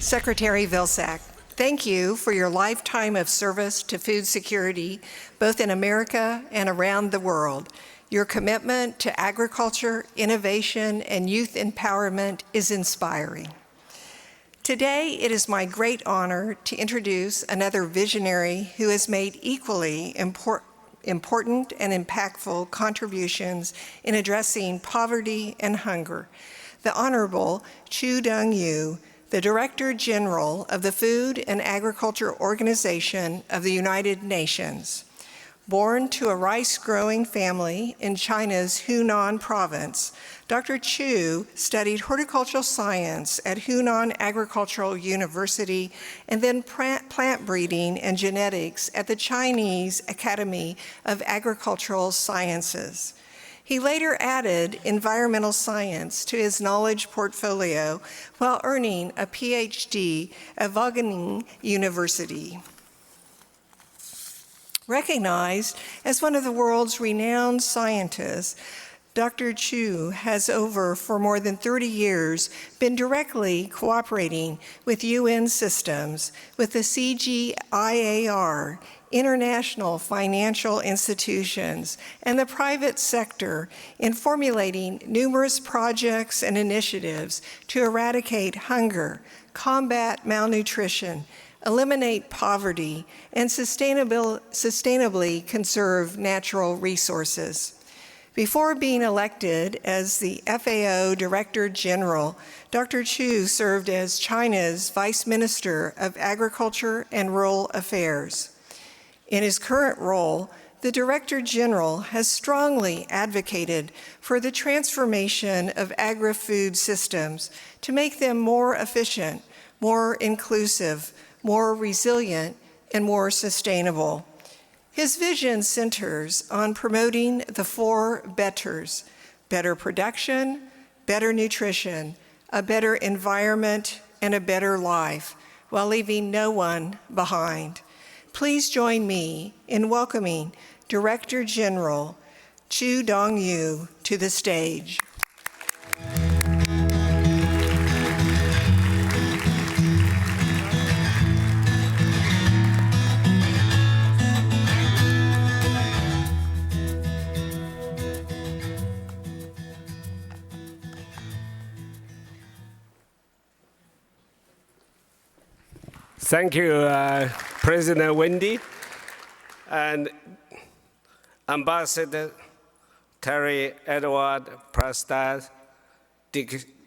Secretary Vilsack, thank you for your lifetime of service to food security, both in America and around the world. Your commitment to agriculture, innovation, and youth empowerment is inspiring. Today, it is my great honor to introduce another visionary who has made equally important and impactful contributions in addressing poverty and hunger, the Honorable Chu Dongyu, the Director General of the Food and Agriculture Organization of the United Nations. Born to a rice-growing family in China's Hunan province, Dr. Chu studied horticultural science at Hunan Agricultural University and then plant breeding and genetics at the Chinese Academy of Agricultural Sciences. He later added environmental science to his knowledge portfolio while earning a PhD at Wageningen University. Recognized as one of the world's renowned scientists, Dr. Chu has for more than 30 years been directly cooperating with UN systems, with the CGIAR, international financial institutions, and the private sector in formulating numerous projects and initiatives to eradicate hunger, combat malnutrition, eliminate poverty, and sustainably conserve natural resources. Before being elected as the FAO Director General, Dr. Chu served as China's Vice Minister of Agriculture and Rural Affairs. In his current role, the Director General has strongly advocated for the transformation of agri-food systems to make them more efficient, more inclusive, more resilient, and more sustainable. His vision centers on promoting the 4 betters: better production, better nutrition, a better environment, and a better life, while leaving no one behind. Please join me in welcoming Director General Chu Dongyu to the stage. Thank you, President Wendy, and Ambassador Terry Edward Prestad,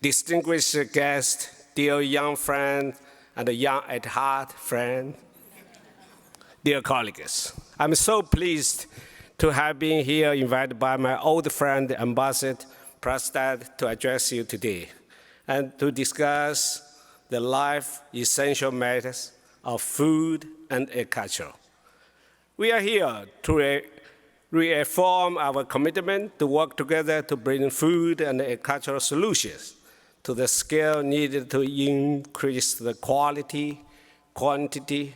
distinguished guests, dear young friends, and young at heart friends, dear colleagues. I'm so pleased to have been here invited by my old friend, Ambassador Prestad, to address you today and to discuss the life essential matters of food and agriculture. We are here to reaffirm our commitment to work together to bring food and agricultural solutions to the scale needed to increase the quality, quantity,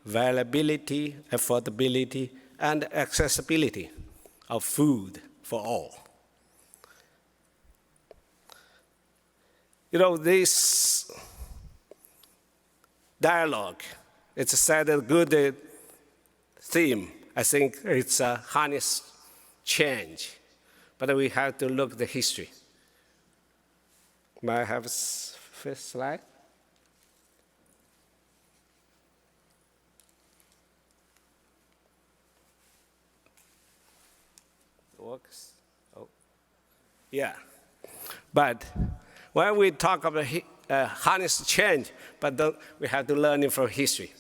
availability, affordability, and accessibility of food for all. You know, this dialogue, it's a set a good theme. I think it's a honest change, but we have to look at the history. May I have a first slide? Works? Oh, yeah. But when we talk about honest change, but we have to learn it from history.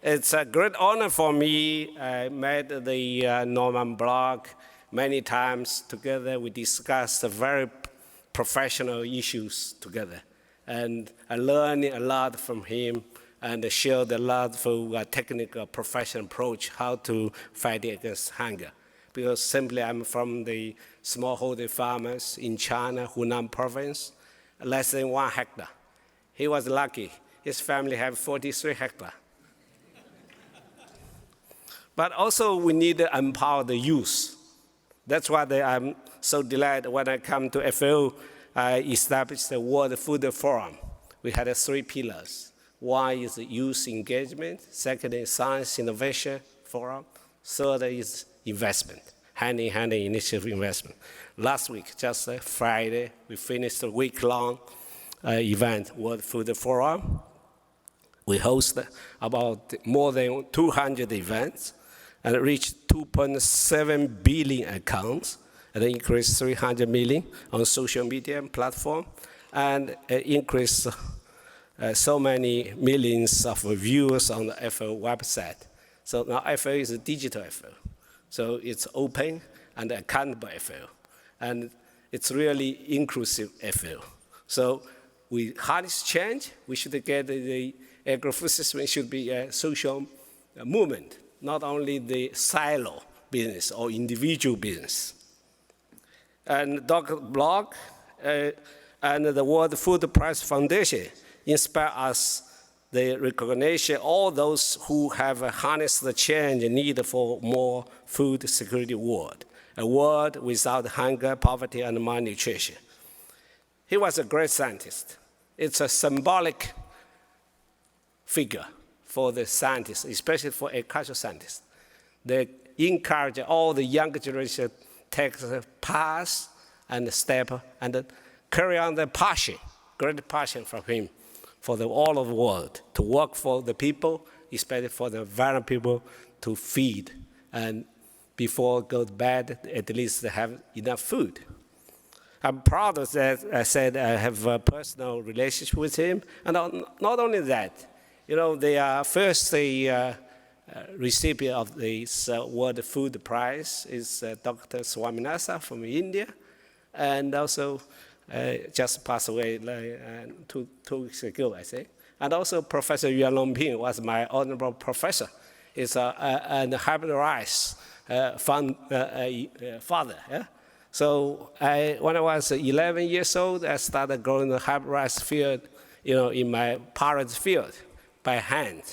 It's a great honor for me. I met the Norman Borlaug many times together. We discussed very professional issues together. And I learned a lot from him and shared a lot of technical professional approach how to fight against hunger. Because simply I'm from the smallholder farmers in China, Hunan province, less than 1 hectare. He was lucky. His family have 43 hectares. But also we need to empower the youth. That's why I'm so delighted when I come to FAO, I established the World Food Forum. we had 3 pillars. One is youth engagement, second is science innovation forum, third is investment, hand-in-hand initiative investment. Last week, just Friday, we finished a week-long event, World Food Forum. We hosted about more than 200 events and reached 2.7 billion accounts and increased 300 million on social media platform and increased so many millions of viewers on the FAO website. So now FAO is a digital FAO. So it's open and accountable FAO. And it's really inclusive FAO. So we harness change. We should get the agri-food system. It should be a social movement, not only the silo business or individual business. And Dr. Borlaug and the World Food Prize Foundation inspire us the recognition of all those who have harnessed the change need for more food security world, a world without hunger, poverty, and malnutrition. He was a great scientist. It's a symbolic figure for the scientists, especially for agricultural scientists. They encourage all the younger generation to take the path and step and carry on the passion, great passion from him for all of the world, to work for the people, especially for the vulnerable people, to feed. And before it goes bad, at least they have enough food. I'm proud of that. I said I have a personal relationship with him. And not only that, you know, they are first the recipient of this World Food Prize is Dr. Swaminathan from India, and also just passed away two weeks ago, I think. And also Professor Yuan Longping was my honorable professor. He's a hybrid rice father. Yeah? So when I was 11 years old, I started growing the hybrid rice field, you know, in my parents' field by hand.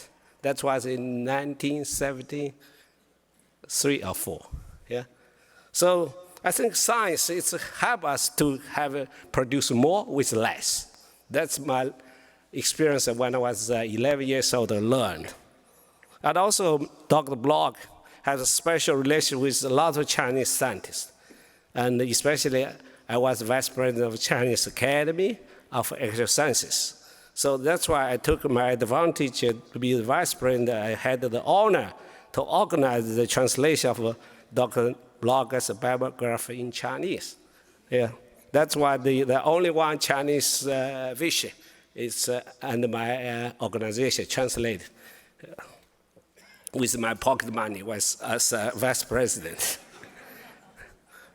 That was in 1973 or 4. Yeah. So I think science it's help us to produce more with less. That's my experience when I was 11 years old and learned. And also Dr. Borlaug has a special relation with a lot of Chinese scientists. And especially I was vice president of Chinese Academy of Agricultural Sciences. So that's why I took my advantage to be the vice president. I had the honor to organize the translation of Dr. Borlaug's biography in Chinese. Yeah, that's why the only one Chinese vision is under my organization translated with my pocket money was as vice president.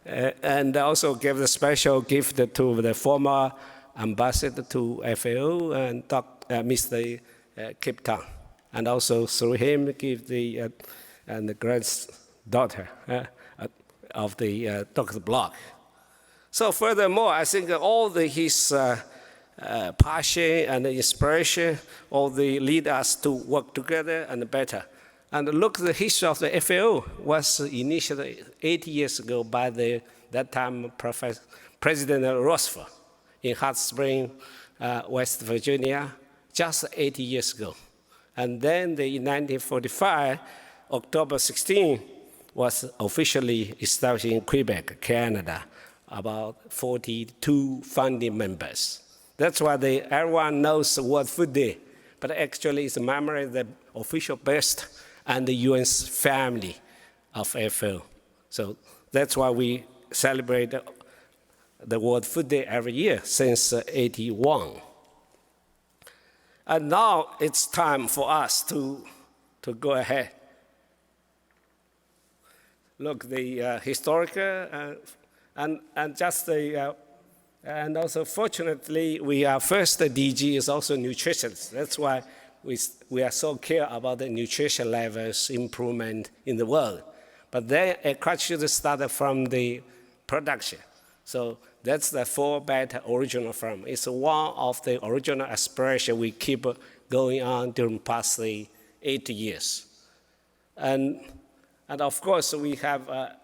And also give the special gift to the former ambassador to FAO and Mr. Cape Town, and also through him give the granddaughter of the Dr. Borlaug. So furthermore, I think all his passion and inspiration, all lead us to work together and better. And look, the history of the FAO was initiated 80 years ago by that time President Roosevelt in Hot Spring, West Virginia, just 80 years ago. And then in 1945, October 16, was officially established in Quebec, Canada, about 42 founding members. That's why everyone knows the World Food Day, but actually it's a memory of the official best and the UN's family of FAO. So that's why we celebrate the World Food Day every year since '81. And now it's time for us to go ahead. Look, the historical and just the and also fortunately our first DG is also nutritionist. That's why we are so care about the nutrition levels improvement in the world. But then agriculture started from the production. So that's the 4 better original farm. It's one of the original aspiration we keep going on during past 80 years. And of course, we have a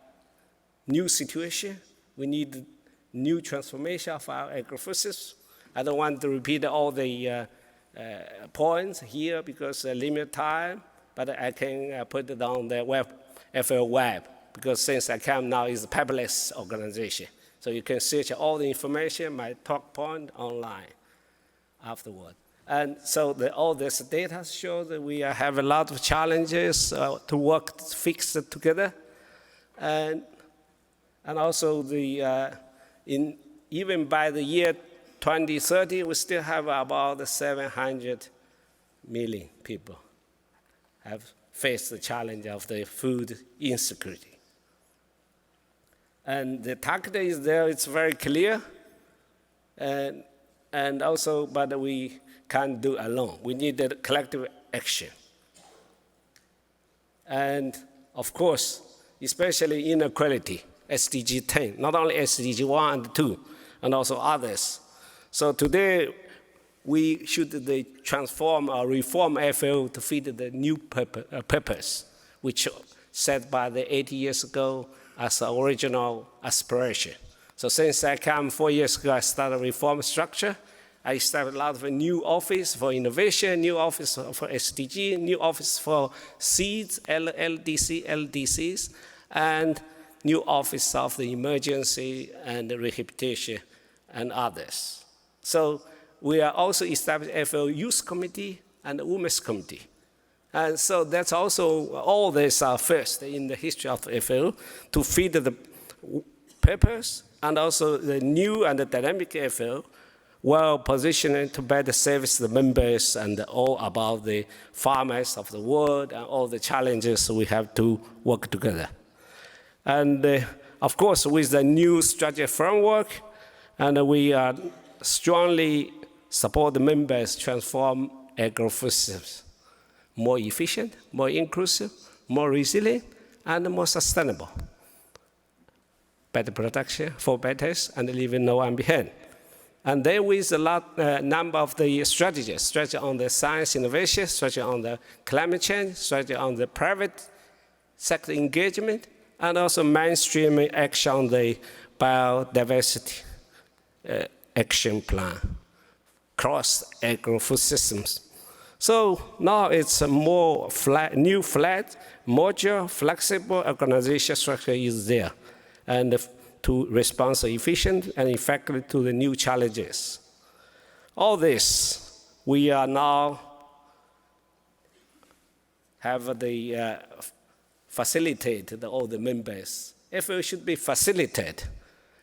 new situation. We need new transformation of our agri-food system. I don't want to repeat all the points here because limit time, but I can put it on the web, FL web, because since I come now is a paperless organization. So you can search all the information, my talk point online afterward. And so all this data shows that we have a lot of challenges to work, to fix it together. And also even by the year 2030, we still have about 700 million people have faced the challenge of the food insecurity. And the target is there, it's very clear. And also, but we can't do alone. We need a collective action. And of course, especially inequality, SDG 10, not only SDG 1 and 2, and also others. So today, we should transform or reform FAO to fit the new purpose, which set by the 80 years ago as the original aspiration. So since I came 4 years ago, I started reform structure. I established a lot of new office for innovation, new office for SDG, new office for seeds, LDCs, and new office of the emergency and the rehabilitation and others. So we are also established FAO Youth Committee and Women's Committee. And so that's also, all these are first in the history of FAO to feed the purpose and also the new and the dynamic FAO, well positioned to better service the members and all about the farmers of the world and all the challenges we have to work together. And of course, with the new strategy framework, and we strongly support the members transform agri-food systems more efficient, more inclusive, more resilient, and more sustainable. Better production for betters and leaving no one behind. And then with a number of the strategies, strategy on the science innovation, strategy on the climate change, strategy on the private sector engagement, and also mainstream action on the biodiversity action plan, cross agri-food systems. So now it's a more new flat, modular, flexible organization structure is there, and to respond so efficient and effectively to the new challenges. All this, we are now have the facilitate all the members. FAO should be facilitated.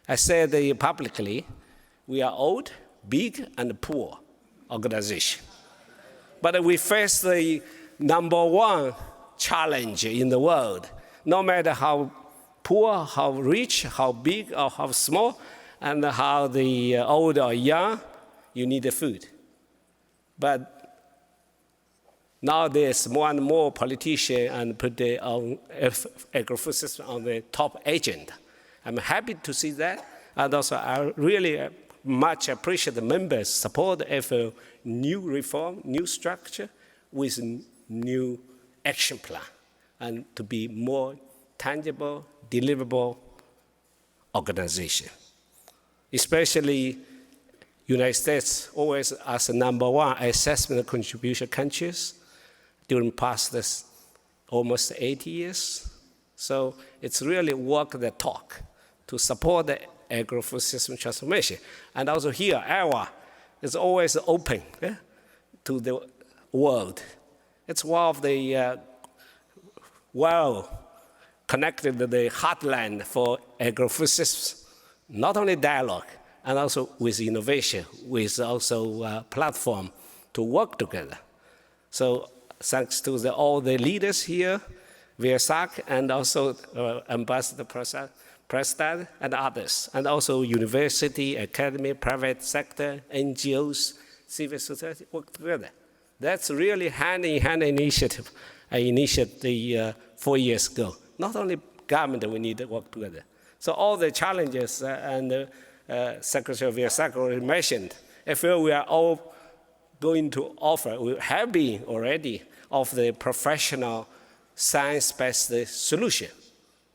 I said publicly, we are old, big, and poor organization. But we face the #1 challenge in the world, no matter how poor, how rich, how big, or how small, and how the old or young, you need the food. But nowadays, more and more politicians and put their own agri-food system on the top agenda. I'm happy to see that, and also I really much appreciate the members support the FAO new reform, new structure with new action plan, and to be more tangible, deliverable organization. Especially United States always as the #1 assessment contribution countries during past almost 80 years. So it's really walk the talk to support the agri-food system transformation. And also here, AWA is always open to the world. It's one of the connected to the heartland for agri-food systems, not only dialogue, and also with innovation, with also platform to work together. So thanks to all the leaders here, VSAC, and also Ambassador Prestad, and others, and also university, academy, private sector, NGOs, civil society work together. That's really hand-in-hand initiative I initiated 4 years ago. Not only government, we need to work together. So all the challenges, and Secretary VSAC already mentioned, FAO we are all going to offer, we have been already, of the professional science-based solution,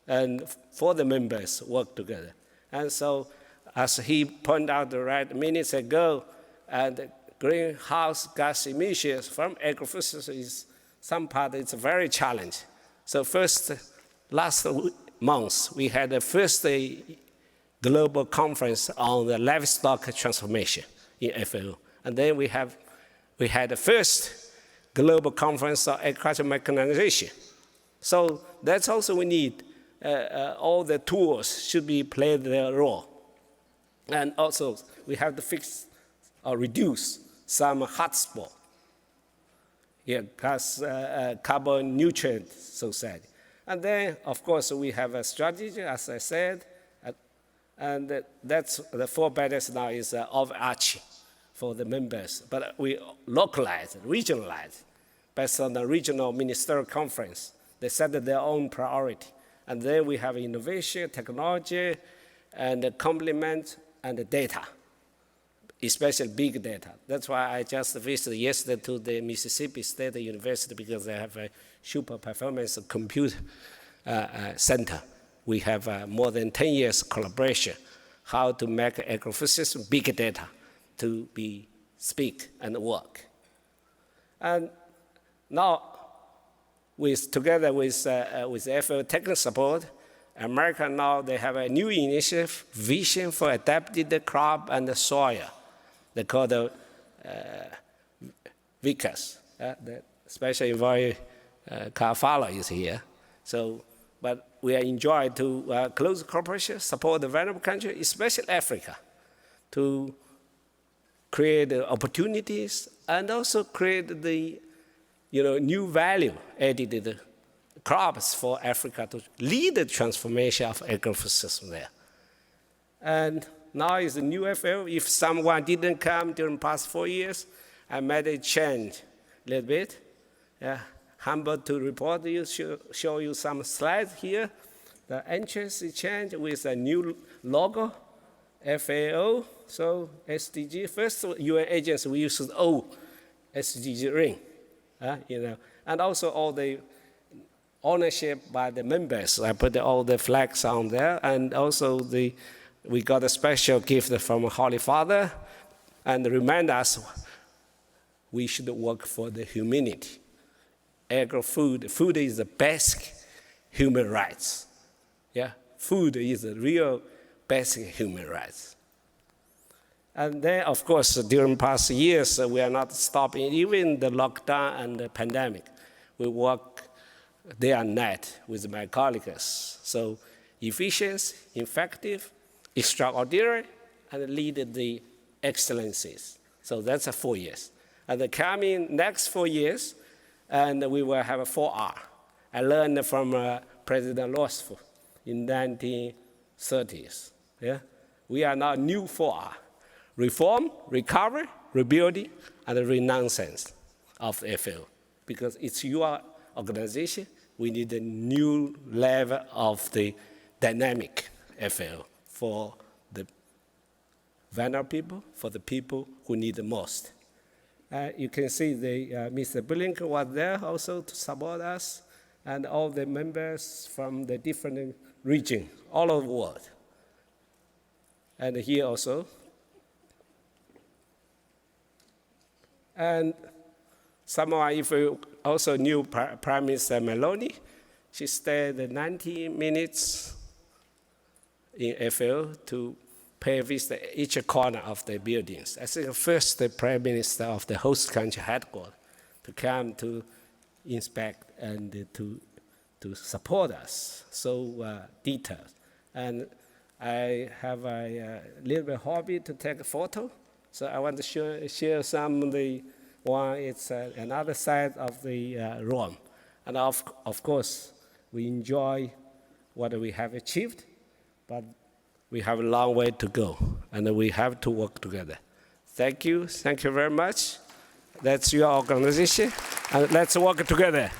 and for the members work together. And so, as he pointed out right minutes ago, And greenhouse gas emissions from agrifood system is some part it's very challenging. So last month, we had the first global conference on the livestock transformation in FAO. And then we had the first global conference on agricultural mechanization. So that's also we need all the tools should be played their role. And also we have to fix or reduce some hotspot. Because carbon nutrient society. And then, of course, we have a strategy, as I said, and that's the 4 battles now is overarching for the members. But we localize, regionalize, based on the regional ministerial conference. They set their own priority. And then we have innovation, technology, and the complement and the data, especially big data. That's why I just visited yesterday to the Mississippi State University because they have a super performance compute center. We have more than 10 years collaboration, how to make agrifood system big data to speak and work. And now, together with FAO technical support, America now they have a new initiative, Vision for Adapted Crop and Soil. They call the VICAS, the Special Envoy Carfala is here. So, but we are enjoying to close cooperation, support the vulnerable countries, especially Africa, to create opportunities and also create the new value added crops for Africa to lead the transformation of agrifood system there. And now is the new FAO. If someone didn't come during the past 4 years, I made a change a little bit. Humbled to report you, show you some slides here. The entrance is changed with a new logo, FAO. So SDG, first UN agency, we use the O SDG ring, and also all the ownership by the members. I put all the flags on there, and also we got a special gift from Holy Father, and remind us we should work for the humanity. Food is the basic human rights. Food is the real basic human rights. And then, of course, during past years, we are not stopping, even the lockdown and the pandemic. We work day and night with my colleagues. So efficient, effective, extraordinary, and lead the excellencies. So that's 4 years. And the coming next 4 years, and we will have a 4R. I learned from President Roosevelt in 1930s. We are now new 4R. Reform, recovery, rebuilding, and renaissance of the FAO. Because it's your organization, we need a new level of the dynamic FAO for the vulnerable people, for the people who need the most. You can see Mr. Blinken was there also to support us, and all the members from the different regions all over the world. And here also. And someone, if you also knew Prime Minister Meloni, she stayed 90 minutes in FAO to pay visit each corner of the buildings. I think first the Prime Minister of the host country headquarters to come to inspect and to support us so detailed. And I have a little bit hobby to take a photo, so I want to share some of the one. It's another side of the room, and of course we enjoy what we have achieved, but we have a long way to go, and we have to work together. Thank you very much. That's your organization, and let's work together.